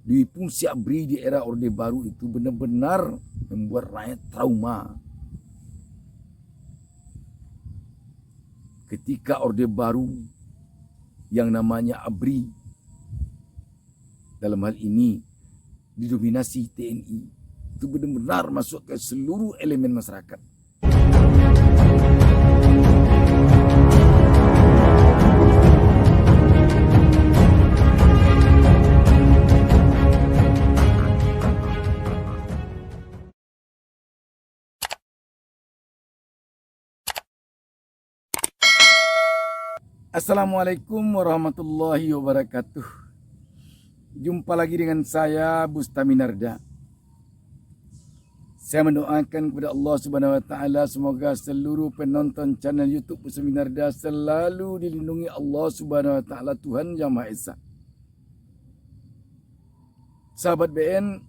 Dwi fungsi ABRI di era Orde Baru itu benar-benar membuat rakyat trauma. Ketika Orde Baru yang namanya ABRI dalam hal ini didominasi TNI itu benar-benar masuk ke seluruh elemen masyarakat. Assalamualaikum warahmatullahi wabarakatuh. Jumpa lagi dengan saya Bustami Narda. Saya mendoakan kepada Allah Subhanahu wa taala semoga seluruh penonton channel YouTube Bustami Narda selalu dilindungi Allah Subhanahu wa taala, Tuhan Yang Maha Esa. Sahabat BN,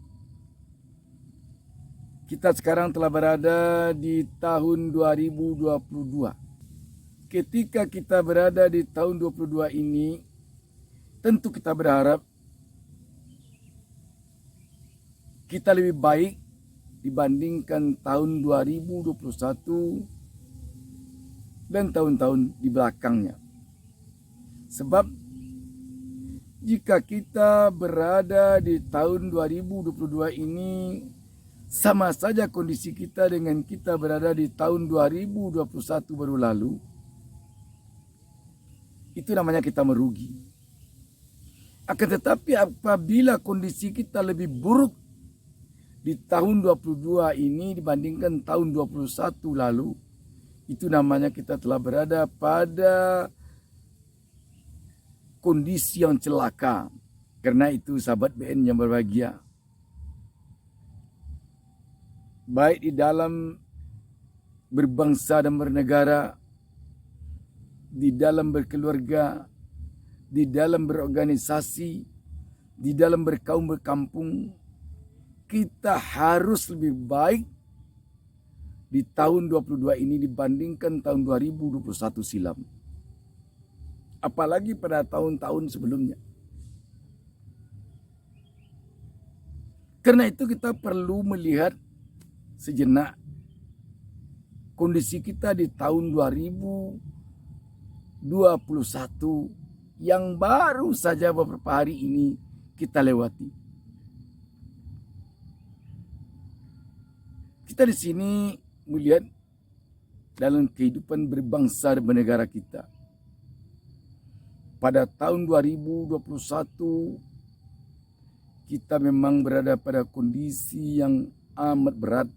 kita sekarang telah berada di tahun 2022. Ketika kita berada di tahun 2022 ini, tentu kita berharap kita lebih baik dibandingkan tahun 2021 dan tahun-tahun di belakangnya. Sebab jika kita berada di tahun 2022 ini, sama saja kondisi kita dengan kita berada di tahun 2021 baru lalu, itu namanya kita merugi. Akan tetapi apabila kondisi kita lebih buruk di tahun 22 ini dibandingkan tahun 21 lalu, itu namanya kita telah berada pada kondisi yang celaka. Karena itu sahabat BN yang berbahagia, baik di dalam berbangsa dan bernegara, di dalam berkeluarga, di dalam berorganisasi, di dalam berkaum berkampung, kita harus lebih baik di tahun 22 ini dibandingkan tahun 2021 silam. Apalagi pada tahun-tahun sebelumnya. Karena itu kita perlu melihat sejenak kondisi kita di tahun 2021 yang baru saja beberapa hari ini kita lewati. Kita di sini melihat dalam kehidupan berbangsa dan bernegara kita. Pada tahun 2021 kita memang berada pada kondisi yang amat berat.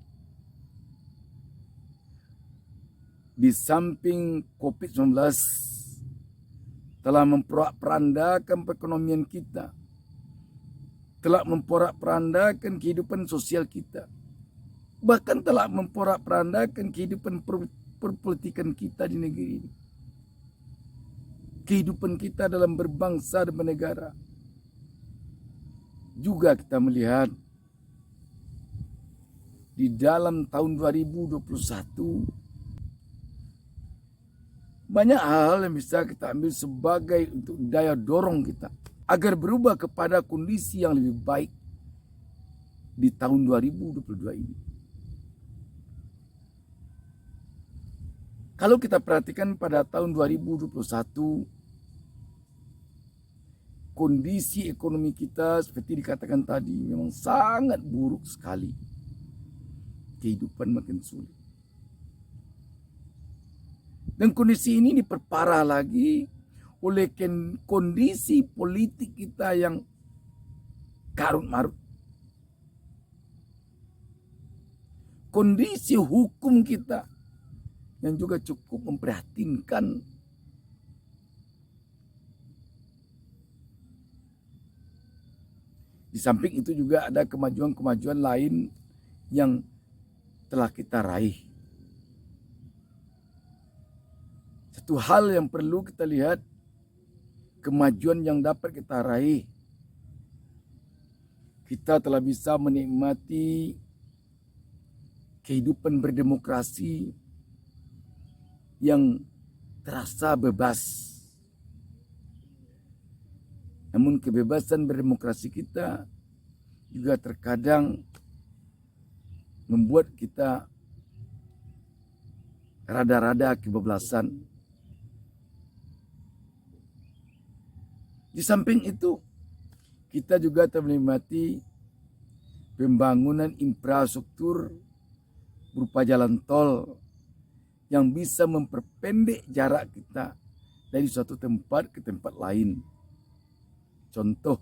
Di samping COVID-19 telah memporak-porandakan perekonomian kita, telah memporak-porandakan kehidupan sosial kita, bahkan telah memporak-porandakan kehidupan perpolitikan kita di negeri ini. Kehidupan kita dalam berbangsa dan bernegara. Juga kita melihat di dalam tahun 2021 banyak hal yang bisa kita ambil sebagai untuk daya dorong kita agar berubah kepada kondisi yang lebih baik di tahun 2022 ini. Kalau kita perhatikan pada tahun 2021, kondisi ekonomi kita seperti dikatakan tadi memang sangat buruk sekali. Kehidupan makin sulit. Dan kondisi ini diperparah lagi oleh kondisi politik kita yang karut-marut. Kondisi hukum kita yang juga cukup memprihatinkan. Di samping itu juga ada kemajuan-kemajuan lain yang telah kita raih. Satu hal yang perlu kita lihat, kemajuan yang dapat kita raih. Kita telah bisa menikmati kehidupan berdemokrasi yang terasa bebas. Namun kebebasan berdemokrasi kita juga terkadang membuat kita rada-rada kebablasan. Di samping itu, kita juga menikmati pembangunan infrastruktur berupa jalan tol yang bisa memperpendek jarak kita dari suatu tempat ke tempat lain. Contoh,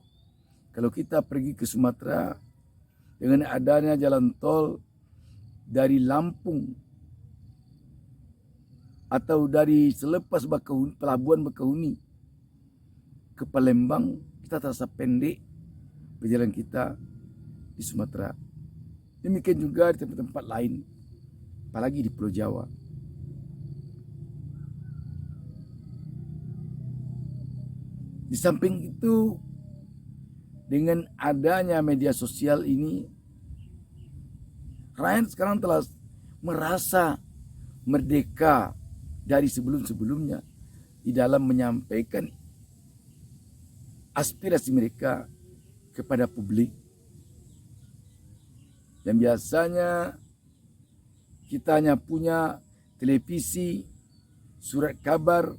kalau kita pergi ke Sumatera dengan adanya jalan tol dari Lampung atau dari selepas Pelabuhan Bakahuni ke Palembang, kita terasa pendek perjalanan kita di Sumatera. Demikian juga di tempat-tempat lain, apalagi di Pulau Jawa. Di samping itu, dengan adanya media sosial ini, rakyat sekarang telah merasa merdeka dari sebelum-sebelumnya di dalam menyampaikan aspirasi mereka kepada publik. Yang biasanya kita hanya punya televisi, surat kabar,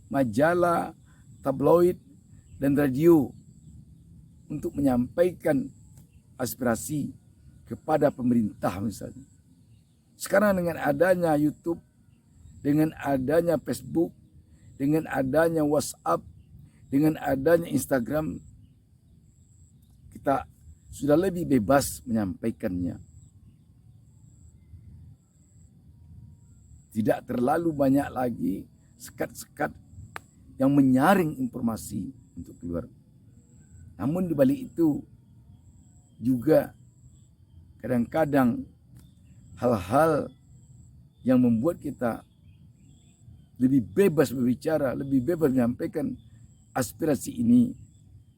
majalah, tabloid, dan radio untuk menyampaikan aspirasi kepada pemerintah misalnya. Sekarang dengan adanya YouTube, dengan adanya Facebook, dengan adanya WhatsApp, dengan adanya Instagram, kita sudah lebih bebas menyampaikannya. Tidak terlalu banyak lagi sekat-sekat yang menyaring informasi untuk keluar. Namun di balik itu juga kadang-kadang hal-hal yang membuat kita lebih bebas berbicara, lebih bebas menyampaikan aspirasi ini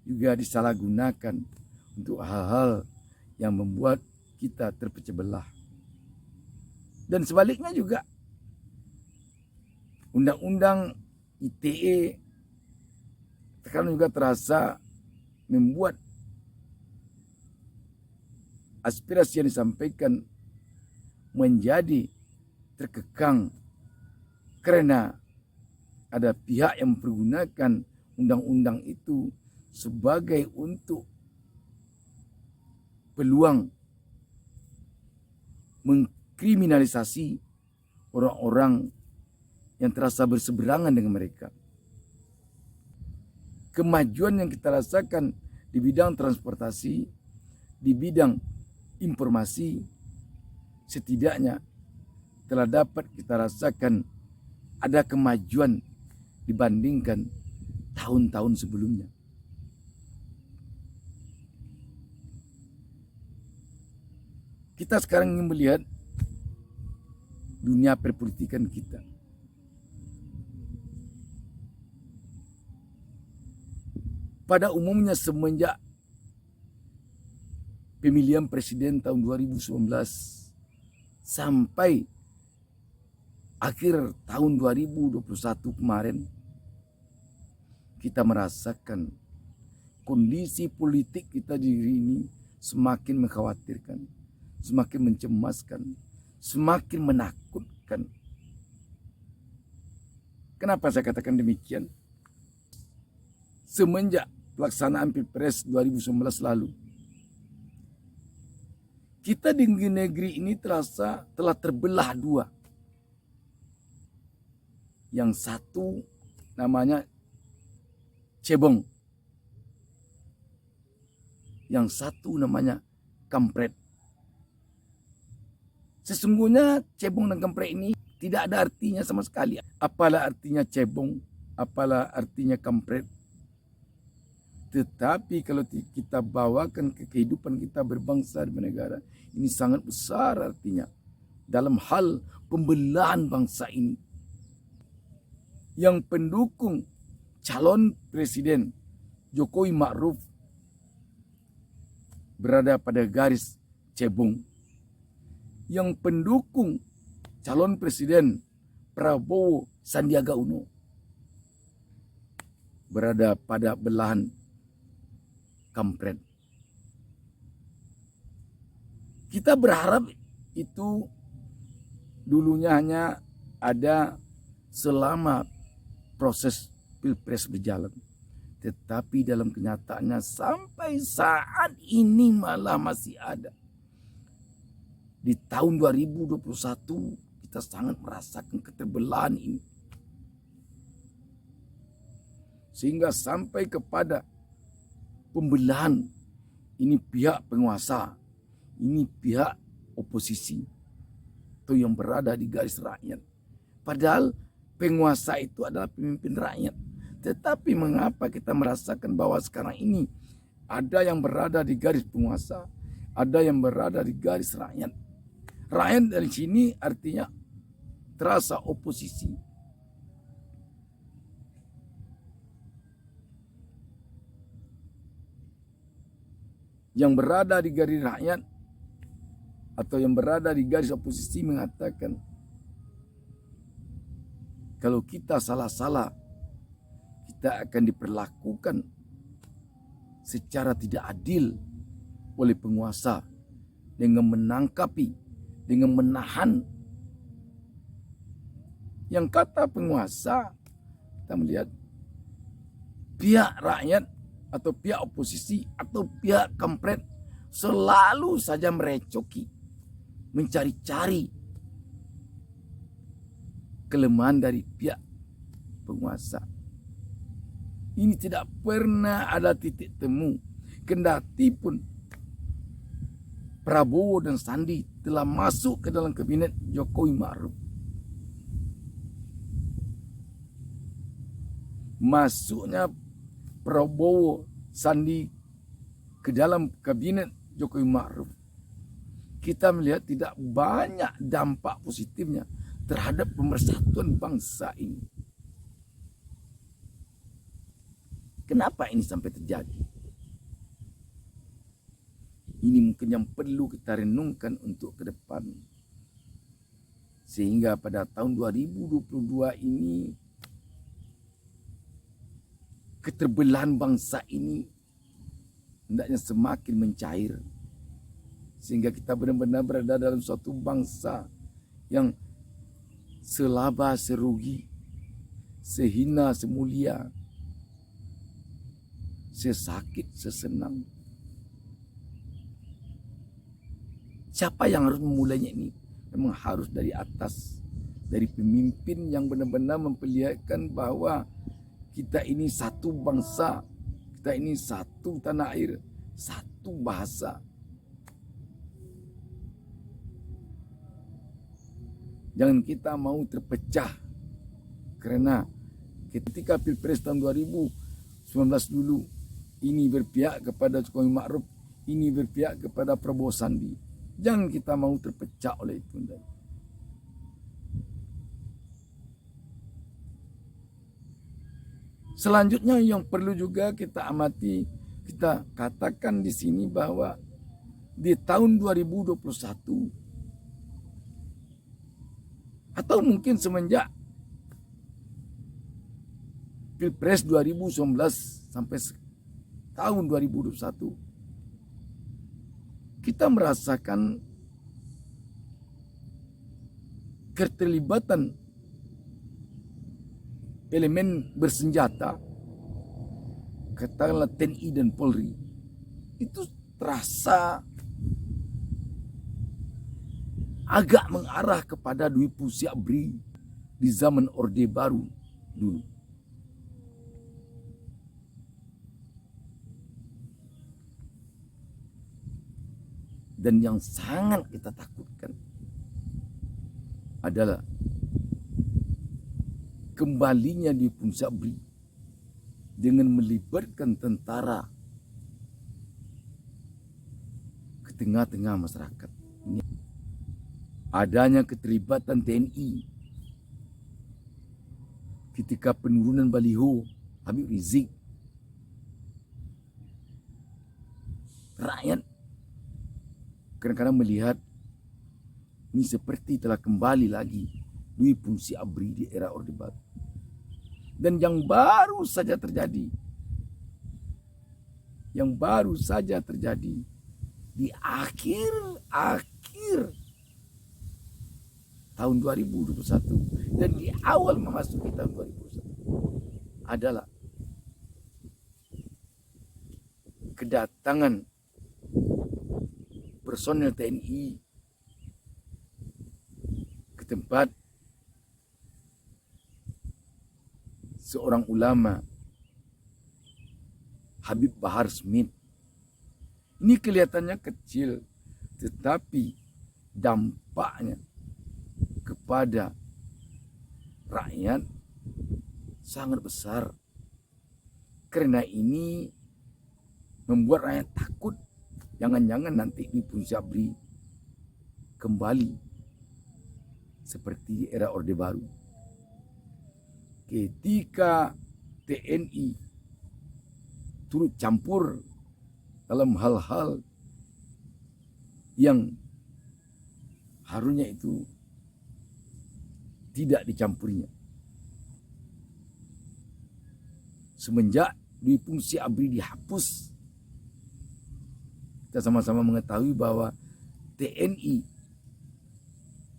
juga disalahgunakan untuk hal-hal yang membuat kita terpecah belah. Dan sebaliknya juga, undang-undang ITE sekarang juga terasa membuat aspirasi yang disampaikan menjadi terkekang karena ada pihak yang mempergunakan undang-undang itu sebagai untuk peluang mengkriminalisasi orang-orang yang terasa berseberangan dengan mereka. Kemajuan yang kita rasakan di bidang transportasi, di bidang informasi, setidaknya telah dapat kita rasakan ada kemajuan dibandingkan tahun-tahun sebelumnya. Kita sekarang ingin melihat dunia perpolitikan kita. Pada umumnya semenjak pemilihan presiden tahun 2019 sampai akhir tahun 2021 kemarin, kita merasakan kondisi politik kita di ini semakin mengkhawatirkan, semakin mencemaskan, semakin menakutkan. Kenapa saya katakan demikian? Semenjak pelaksanaan Pilpres 2019 lalu, kita di negeri ini telah terbelah dua. Yang satu namanya cebong, yang satu namanya kampret. Sesungguhnya cebong dan kampret ini tidak ada artinya sama sekali. Apalah artinya cebong, apalah artinya kampret. Tetapi kalau kita bawakan ke kehidupan kita berbangsa dan bernegara, ini sangat besar artinya dalam hal pembelahan bangsa ini. Yang pendukung calon presiden Jokowi Ma'ruf berada pada garis cebong. Yang pendukung calon presiden Prabowo Sandiaga Uno berada pada belahan kampret. Kita berharap itu dulunya hanya ada selama proses Pilpres berjalan. Tetapi dalam kenyataannya sampai saat ini malah masih ada. Di tahun 2021 kita sangat merasakan keterbelahan ini. Sehingga sampai kepada pembelahan, ini pihak penguasa, ini pihak oposisi, atau yang berada di garis rakyat. Padahal penguasa itu adalah pemimpin rakyat. Tetapi mengapa kita merasakan bahwa sekarang ini ada yang berada di garis penguasa, ada yang berada di garis rakyat. Rakyat dari sini artinya terasa oposisi. Yang berada di garis rakyat atau yang berada di garis oposisi mengatakan, kalau kita salah-salah, kita akan diperlakukan secara tidak adil oleh penguasa dengan menangkapi, dengan menahan. Yang kata penguasa, kita melihat pihak rakyat atau pihak oposisi atau pihak kampret selalu saja merecoki, mencari-cari kelemahan dari pihak penguasa. Ini tidak pernah ada titik temu. Kendati pun Prabowo dan Sandi telah masuk ke dalam kabinet Jokowi Ma'ruf. Masuknya Prabowo Sandi ke dalam kabinet Jokowi Ma'ruf, kita melihat tidak banyak dampak positifnya terhadap pemersatuan bangsa ini. Kenapa ini sampai terjadi? Ini mungkin yang perlu kita renungkan untuk ke depan. Sehingga pada tahun 2022 ini keterbelahan bangsa ini hendaknya semakin mencair. Sehingga kita benar-benar berada dalam suatu bangsa yang selaba serugi, sehina semulia, sesakit sesenang. Siapa yang harus memulainya ini? Memang harus dari atas, dari pemimpin yang benar-benar memperlihatkan bahwa kita ini satu bangsa, kita ini satu tanah air, satu bahasa. Jangan kita mau terpecah. Karena ketika Pilpres tahun 2019 dulu, ini berpihak kepada Jokowi Ma'ruf, ini berpihak kepada Prabowo Sandi. Jangan kita mau terpecah oleh itu. Selanjutnya yang perlu juga kita amati, kita katakan di sini bahwa di tahun 2021 atau mungkin semenjak Pilpres 2019 sampai tahun 2021, kita merasakan keterlibatan elemen bersenjata, katakanlah TNI dan Polri, itu terasa agak mengarah kepada Dwi Pusi Abri di zaman Orde Baru dulu. Dan yang sangat kita takutkan adalah kembalinya Dwi Pusi Abri dengan melibatkan tentara ke tengah-tengah masyarakat. Ini adanya keterlibatan TNI ketika penurunan baliho Habib Rizik. Rakyat kadang-kadang melihat ini seperti telah kembali lagi Dwi Pusi Abri di era Orde Baru. Dan yang baru saja terjadi, di akhir tahun 2021 dan di awal memasuki tahun 2021 adalah kedatangan personel TNI ke tempat seorang ulama, Habib Bahar Smith. Ini kelihatannya kecil, tetapi dampaknya kepada rakyat sangat besar. Karena ini membuat rakyat takut, jangan-jangan nanti di Pun Syabri kembali seperti di era Orde Baru. Ketika TNI turut campur dalam hal-hal yang harusnya itu tidak dicampurinya. Semenjak Dwi Fungsi ABRI dihapus, kita sama-sama mengetahui bahwa TNI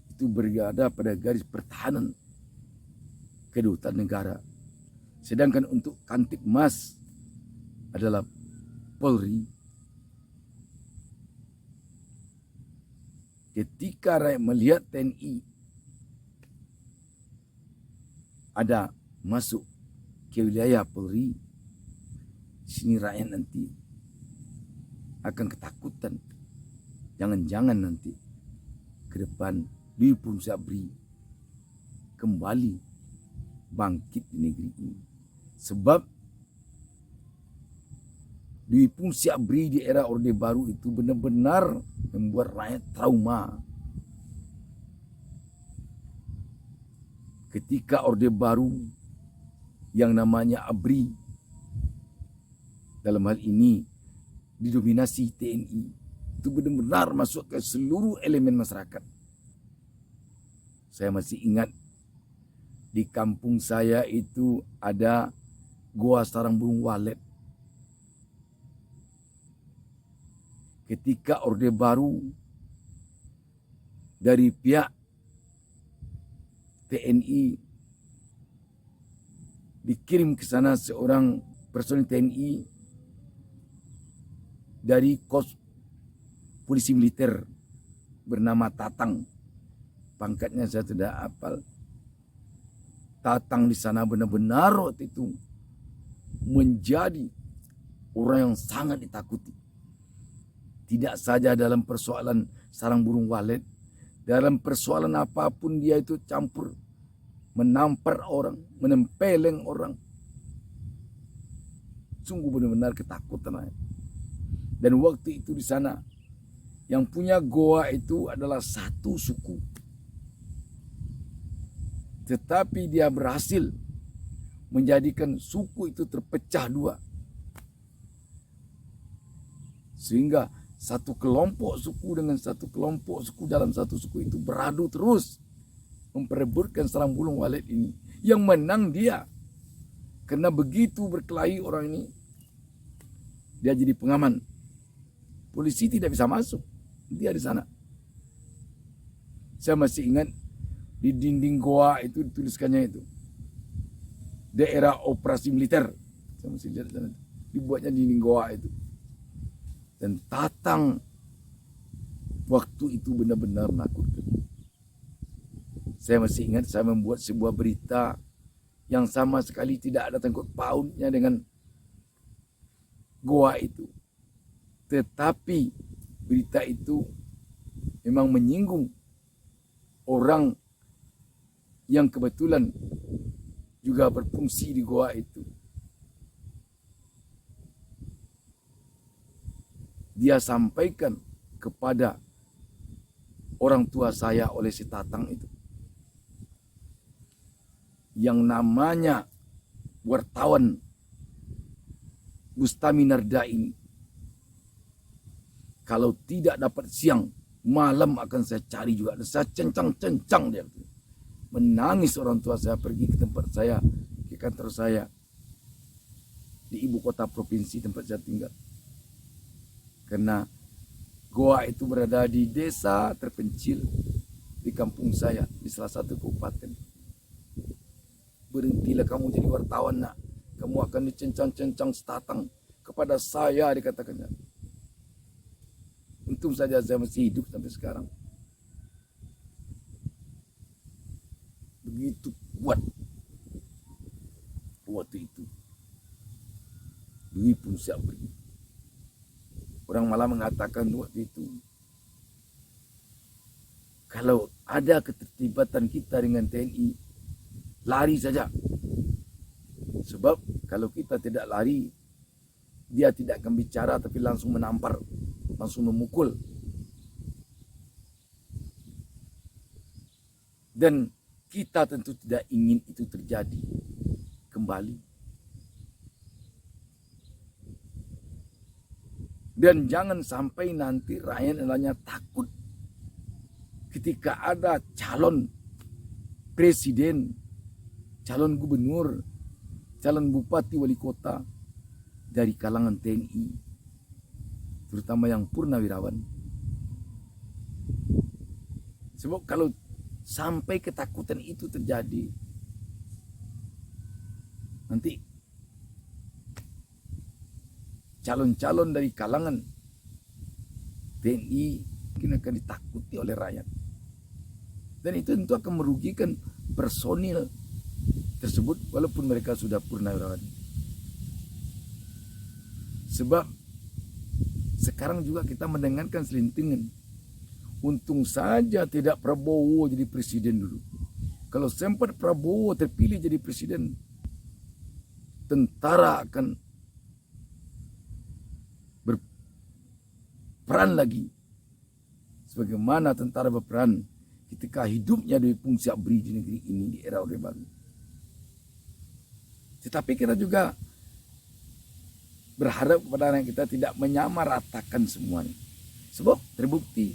itu berada pada garis pertahanan kedutaan negara. Sedangkan untuk Kantipmas adalah Polri. Ketika rakyat melihat TNI ada masuk ke wilayah Polri, sini rakyat nanti akan ketakutan. Jangan-jangan nanti ke depan Dwi Fungsi ABRI kembali bangkit di negeri ini. Sebab Dwi Fungsi ABRI di era Orde Baru itu benar-benar membuat rakyat trauma. Ketika Orde Baru yang namanya ABRI dalam hal ini didominasi TNI itu benar-benar masuk ke seluruh elemen masyarakat. Saya masih ingat di kampung saya itu ada Goa Sarang Burung Walet. Ketika Orde Baru dari pihak TNI dikirim ke sana seorang personil TNI dari kos polisi militer bernama Tatang. Pangkatnya saya tidak hafal. Tatang di sana benar-benar waktu itu menjadi orang yang sangat ditakuti. Tidak saja dalam persoalan sarang burung walet, dalam persoalan apapun dia itu campur, menampar orang, menempeleng orang. Sungguh benar-benar ketakutan. Dan waktu itu di sana yang punya goa itu adalah satu suku. Tetapi dia berhasil menjadikan suku itu terpecah dua. Sehingga satu kelompok suku dengan satu kelompok suku dalam satu suku itu beradu terus memperebutkan sarang burung walet ini. Yang menang dia. Karena begitu berkelahi orang ini, dia jadi pengaman. Polisi tidak bisa masuk. Dia di sana. Saya masih ingat di dinding goa itu dituliskannya itu. Daerah operasi militer. Saya masih lihat di sana. Dibuatnya dinding goa itu. Dan Tatang waktu itu benar-benar menakutkan. Saya masih ingat saya membuat sebuah berita yang sama sekali tidak ada sangkut pautnya dengan goa itu. Tetapi berita itu memang menyinggung orang yang kebetulan juga berfungsi di goa itu. Dia sampaikan kepada orang tua saya oleh si Tatang itu. Yang namanya wartawan Bustami Narda ini. Kalau tidak dapat siang, malam akan saya cari juga. Dan saya cencang-cencang dia. Menangis orang tua saya pergi ke tempat saya, ke kantor saya. Di ibu kota provinsi tempat saya tinggal. Karena Goa itu berada di desa terpencil di kampung saya, di salah satu kabupaten. Berhentilah kamu jadi wartawan, nak. Kamu akan dicencang-cencang setatang kepada saya, dikatakannya. Untung saja saya masih hidup sampai sekarang. Begitu kuat waktu itu Dwi Pun Syabri. Orang malah mengatakan waktu itu, kalau ada keterlibatan kita dengan TNI, lari saja. Sebab kalau kita tidak lari, dia tidak akan bicara tapi langsung menampar, langsung memukul. Dan kita tentu tidak ingin itu terjadi kembali. Dan jangan sampai nanti rakyat hanya takut ketika ada calon presiden, calon gubernur, calon bupati, wali kota dari kalangan TNI, terutama yang purnawirawan. Sebab kalau sampai ketakutan itu terjadi, nanti calon-calon dari kalangan TNI mungkin akan ditakuti oleh rakyat. Dan itu tentu akan merugikan personil tersebut walaupun mereka sudah purnawirawan. Sebab sekarang juga kita mendengarkan selintingan. Untung saja tidak Prabowo jadi presiden dulu. Kalau sempat Prabowo terpilih jadi presiden, tentara akan berperan lagi sebagaimana tentara berperan ketika hidupnya Dwi Pun Syabri di negeri ini di era Orde Baru. Tetapi kita juga berharap kepada anak kita tidak menyamaratakan semuanya. Sebab terbukti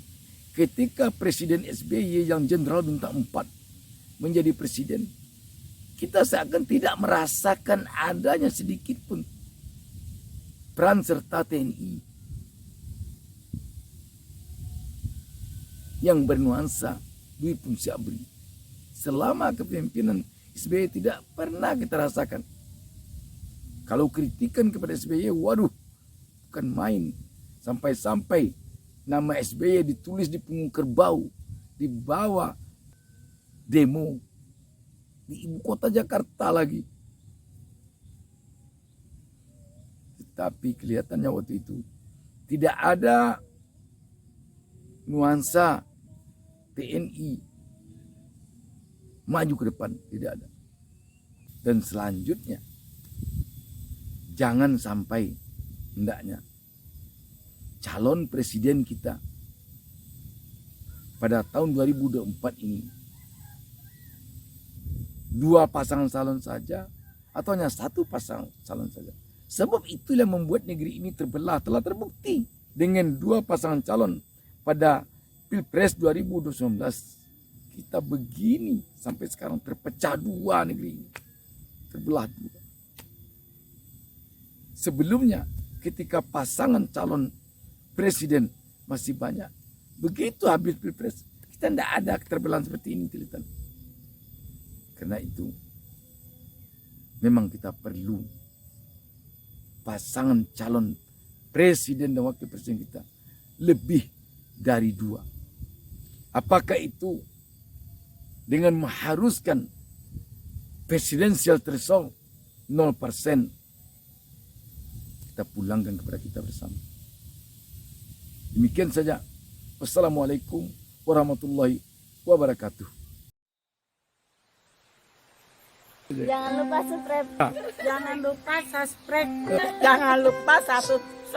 ketika Presiden SBY yang Jenderal Bintang 4 menjadi presiden, kita seakan tidak merasakan adanya sedikit pun peran serta TNI yang bernuansa Dwi Pun Syabri. Selama kepemimpinan SBY tidak pernah kita rasakan. Kalau kritikan kepada SBY, waduh, bukan main. Sampai-sampai nama SBY ditulis di punggung kerbau, dibawa demo di ibu kota Jakarta lagi. Tetapi kelihatannya waktu itu tidak ada nuansa TNI maju ke depan, tidak ada. Dan selanjutnya jangan sampai hendaknya calon presiden kita pada tahun 2024 ini dua pasangan calon saja atau hanya satu pasang calon saja. Sebab itulah membuat negeri ini terbelah. Telah terbukti dengan dua pasangan calon pada Pilpres 2019 kita begini sampai sekarang terpecah dua negeri ini, terbelah dua. Sebelumnya ketika pasangan calon presiden masih banyak, begitu habis Pilpres kita tidak ada keterbelahan seperti ini, kelihatan. Karena itu memang kita perlu pasangan calon presiden dan wakil presiden kita lebih dari dua. Apakah itu dengan mengharuskan presidensial threshold 0%, kita pulangkan kepada kita bersama. Demikian saja. Wassalamualaikum warahmatullahi wabarakatuh. Jangan lupa subscribe. Jangan lupa subscribe. Jangan lupa satu